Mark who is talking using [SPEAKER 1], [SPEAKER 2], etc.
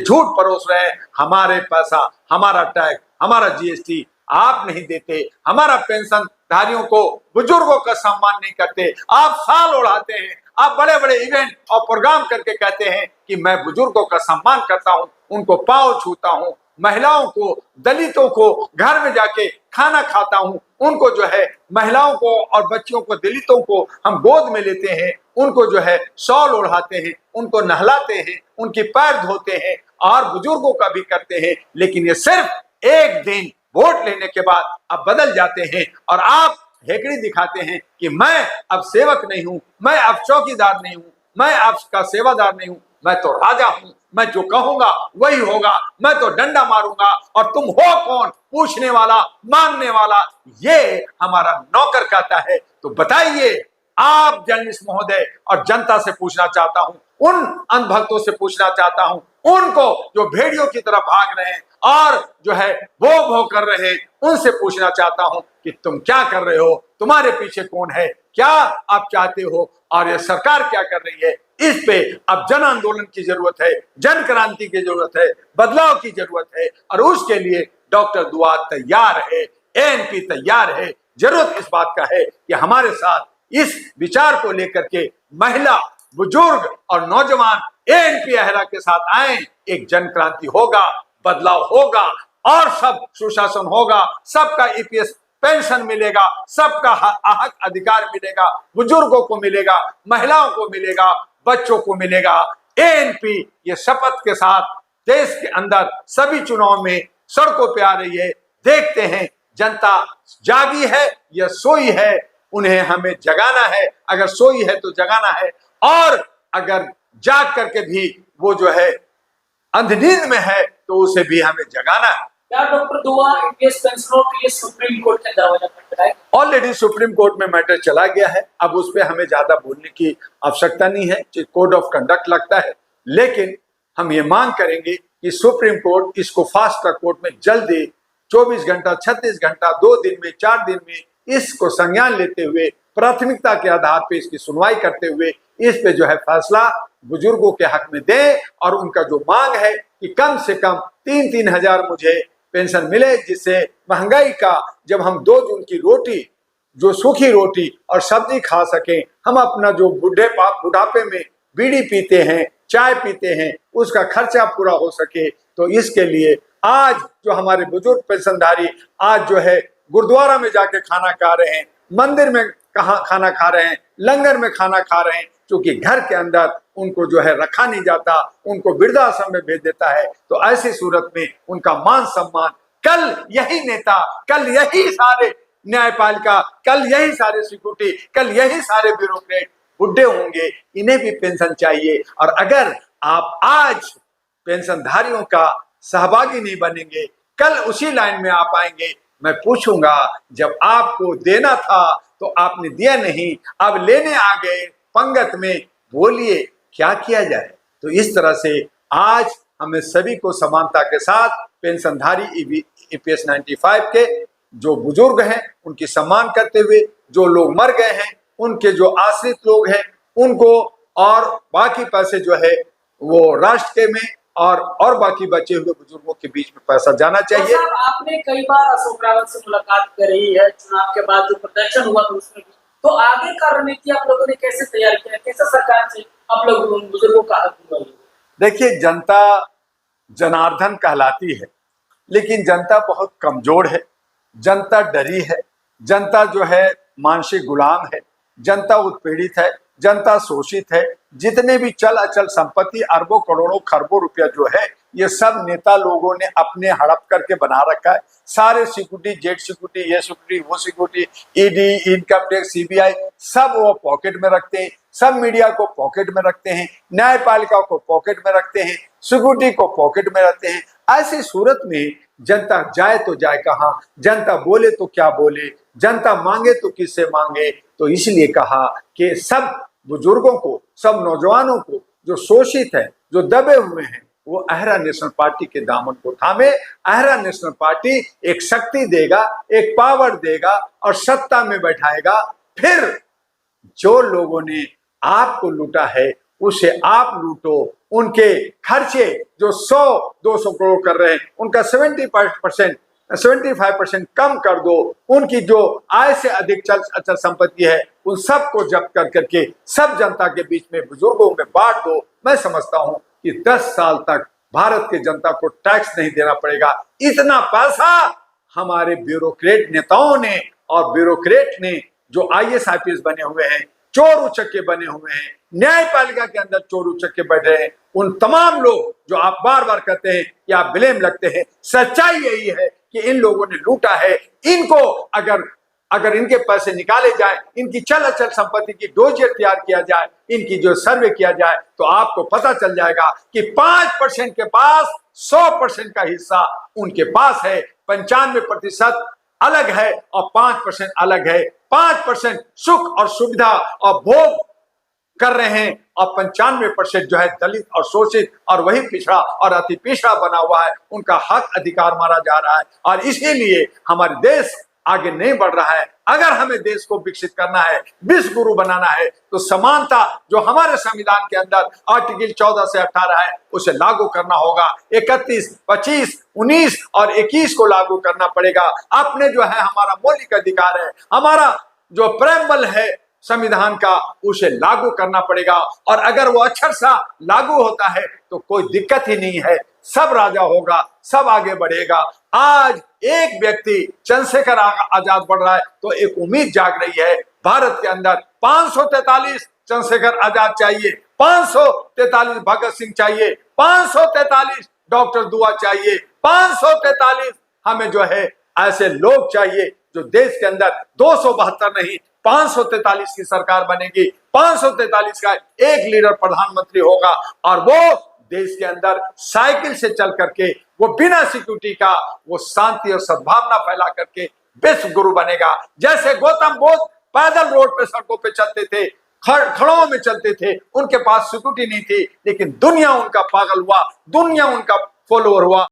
[SPEAKER 1] झूठ परोस रहे हैं, हमारे पैसा, हमारा टैक्स, हमारा जीएसटी आप नहीं देते, हमारा पेंशन धारियों को, बुजुर्गों का सम्मान नहीं करते, आप साल उड़ाते हैं, आप बड़े बड़े इवेंट और प्रोग्राम करके कहते हैं कि मैं बुजुर्गों का सम्मान करता हूं, उनको पांव छूता हूं, महिलाओं को, दलितों को घर में जाके खाना खाता हूं, उनको जो है महिलाओं को और बच्चियों को, दलितों को हम गोद में लेते हैं, उनको जो है शॉल ओढ़ाते हैं, उनको नहलाते हैं, उनकी पैर धोते हैं और बुजुर्गों का भी करते हैं। लेकिन ये सिर्फ एक दिन वोट लेने के बाद अब बदल जाते हैं और आप हेकड़ी दिखाते हैं कि मैं अब सेवक नहीं हूं, मैं अब चौकीदार नहीं हूं, मैं आपका सेवादार नहीं हूं, मैं तो राजा हूं, मैं जो कहूंगा वही होगा, मैं तो डंडा मारूंगा और तुम हो कौन पूछने वाला, मांगने वाला, ये हमारा नौकर कहता है। तो बताइए आप जर्नलिस्ट महोदय, और जनता से पूछना चाहता हूं, उन अंधभक्तों से पूछना चाहता हूं, उनको जो भेड़ियों की तरफ भाग रहे हैं और जो है भो कर रहे हैं, उनसे पूछना चाहता हूं कि तुम क्या कर रहे हो, तुम्हारे पीछे कौन है, क्या आप चाहते हो और ये सरकार क्या कर रही है। इस पे अब जन आंदोलन की जरूरत है, जन क्रांति की जरूरत है, बदलाव की जरूरत है और उसके लिए डॉक्टर दुआत तैयार है, एएनपी तैयार है। जरूरत इस बात का है कि हमारे साथ इस विचार को लेकर के महिला, बुजुर्ग और नौजवान एएनपी अहरा के साथ आए, एक जन क्रांति होगा, बदलाव होगा और सब सुशासन होगा, सबका ईपीएस पेंशन मिलेगा, सबका हक अधिकार मिलेगा, बुजुर्गों को मिलेगा, महिलाओं को मिलेगा, बच्चों को मिलेगा। एएनपी ये शपथ के साथ देश के अंदर सभी चुनाव में सड़कों पे आ रही है। देखते हैं जनता जागी है या सोई है, उन्हें हमें जगाना है। अगर सोई है तो जगाना है और अगर जाग करके भी वो जो है अंधनींद में है तो उसे भी हमें जगाना है।
[SPEAKER 2] क्या डॉक्टर दुआ ईपीएस पेंशनरों के लिए सुप्रीम कोर्ट के दरवाजा खटखटाया है?
[SPEAKER 1] ऑलरेडी सुप्रीम कोर्ट में मैटर चला गया है, अब उस पर हमें ज्यादा बोलने की आवश्यकता नहीं है, कोड ऑफ कंडक्ट लगता है। लेकिन हम ये मांग करेंगे कि सुप्रीम कोर्ट इसको फास्ट ट्रैक कोर्ट में जल्दी 24 घंटा, 36 घंटा, 2 दिन में, 4 दिन में इसको संज्ञान लेते हुए, प्राथमिकता के आधार पर इसकी सुनवाई करते हुए इस पे जो है फैसला बुजुर्गों के हक में दे और उनका जो मांग है कि कम से कम 3-3 हजार मुझे पेंशन मिले, जिससे महंगाई का, जब हम 2 जून की रोटी, जो सूखी रोटी और सब्जी खा सके, हम अपना जो बुढ़ापे में बीड़ी पीते हैं, चाय पीते हैं, उसका खर्चा पूरा हो सके। तो इसके लिए आज जो हमारे बुजुर्ग पेंशनधारी आज जो है गुरुद्वारा में जाके खाना खा रहे हैं, मंदिर में खाना खा रहे हैं, लंगर में खाना खा रहे हैं, क्योंकि घर के अंदर उनको जो है रखा नहीं जाता, उनको वृद्धाश्रम में भेज देता है। तो ऐसी सूरत में उनका मान सम्मान, कल यही नेता, कल यही सारे न्यायपालिका, कल यही सारे सिक्योरिटी, कल यही सारे ब्यूरोक्रेट बुढ़े होंगे, इन्हें भी पेंशन चाहिए। और अगर आप आज पेंशनधारियों का सहभागी नहीं बनेंगे, कल उसी लाइन में आप आएंगे, मैं पूछूंगा जब आपको देना था तो आपने दिया नहीं, अब लेने आ गए पंगत में, बोलिए क्या किया जाए। तो इस तरह से आज हमें सभी को समानता के साथ पेंशनधारी ईपीएस 95 के जो बुजुर्ग हैं उनकी सम्मान करते हुए, जो लोग मर गए हैं उनके जो आश्रित लोग हैं उनको, और बाकी पैसे जो है वो राष्ट्र के में और बाकी बचे हुए बुजुर्गों के बीच में पैसा जाना चाहिए।
[SPEAKER 2] तो आपने कई बार अशोक रावत से मुलाकात करी है, चुनाव के बाद जो प्रदर्शन हुआ तो उसमें, तो आगे का रणनीति आप लोगों ने कैसे तैयार किया, कैसे सरकार से आप लोग बुजुर्गों का हक दिलवाइए?
[SPEAKER 1] देखिए, जनता जनार्दन कहलाती है, लेकिन जनता बहुत कमजोर है, जनता डरी है, जनता जो है मानसिक गुलाम है, जनता उत्पीड़ित है, जनता शोषित है। जितने भी चल अचल संपत्ति, अरबों करोड़ों खरबों रुपया जो है, ये सब नेता लोगों ने अपने हड़प करके बना रखा है। सारे सिक्योरिटी, जेट सिक्योरिटी, ये सिक्योरिटी, वो security, ED, income tax, CBI, सब वो पॉकेट में रखते हैं, सब मीडिया को पॉकेट में रखते हैं, न्यायपालिका को पॉकेट में रखते हैं, सिक्योरिटी को पॉकेट में रखते हैं। ऐसी सूरत में जनता जाए तो जाए कहाँ, जनता बोले तो क्या बोले, जनता मांगे तो किससे मांगे। तो इसलिए कहा कि सब बुजुर्गों को, सब नौजवानों को जो शोषित है, जो दबे हुए हैं, वो अहरा नेशनल पार्टी के दामन को थामे। अहरा नेशनल पार्टी एक शक्ति देगा, एक पावर देगा और सत्ता में बैठाएगा। फिर जो लोगों ने आपको लूटा है उसे आप लूटो। उनके खर्चे जो 100-200 करोड़ कर रहे हैं उनका 75% कम कर दो। उनकी जो आय से अधिक अचल संपत्ति है उन सबको जब्त कर करके सब जनता के बीच में बुजुर्गों में बांट दो। मैं समझता हूं कि 10 साल तक भारत की जनता को टैक्स नहीं देना पड़ेगा। इतना पैसा हमारे ब्यूरोक्रेट नेताओं ने और ब्यूरोक्रेट ने जो IAS IPS बने हुए हैं, चोर उचक्के बने हुए हैं, न्यायपालिका के अंदर चोर उचक्के बैठे हैं, उन तमाम लोग जो आप बार बार कहते हैं कि आप ब्लेम लगते हैं, सच्चाई यही है कि इन लोगों ने लूटा है। इनको अगर इनके पैसे निकाले जाए, इनकी चल अचल संपत्ति की डोजियर तैयार किया जाए, इनकी जो सर्वे किया जाए तो आपको पता चल जाएगा कि 5% के पास 100% का हिस्सा उनके पास है, 95% अलग है और 5% अलग है। 5% सुख और सुविधा और भोग कर रहे हैं और 95% जो है दलित और शोषित और वही पिछड़ा और अति पिछड़ा बना हुआ है, उनका हक अधिकार मारा जा रहा है। और इसीलिए हमारे देश आगे नहीं बढ़ रहा है। अगर हमें देश को विकसित करना है, विश्व गुरु बनाना है, तो समानता जो हमारे संविधान के अंदर आर्टिकल 14 से 18 है उसे लागू करना होगा। 31, 25, 19 और 21 को लागू करना पड़ेगा। अपने जो है हमारा मौलिक अधिकार है, हमारा जो प्रेमबल है संविधान का, उसे लागू करना पड़ेगा। और अगर वो अक्षर सा लागू होता है तो कोई दिक्कत ही नहीं है, सब राजा होगा, सब आगे बढ़ेगा। आज एक व्यक्ति चंद्रशेखर आजाद बढ़ रहा है तो एक उम्मीद जाग रही है भारत के अंदर। 543 चंद्रशेखर आजाद चाहिए, 543 भगत सिंह चाहिए, 543 डॉक्टर दुआ चाहिए, 543 हमें जो है ऐसे लोग चाहिए जो देश के अंदर 272 नहीं 543 की सरकार बनेगी। 543 का एक लीडर प्रधानमंत्री होगा और वो देश के अंदर साइकिल से चल करके, वो बिना सिक्योरिटी का, वो शांति और सद्भावना फैला करके विश्व गुरु बनेगा। जैसे गौतम बुद्ध पैदल रोड पे सड़कों पे चलते थे, खड़ों में चलते थे, उनके पास सिक्योरिटी नहीं थी, लेकिन दुनिया उनका पागल हुआ, दुनिया उनका फॉलोअर हुआ।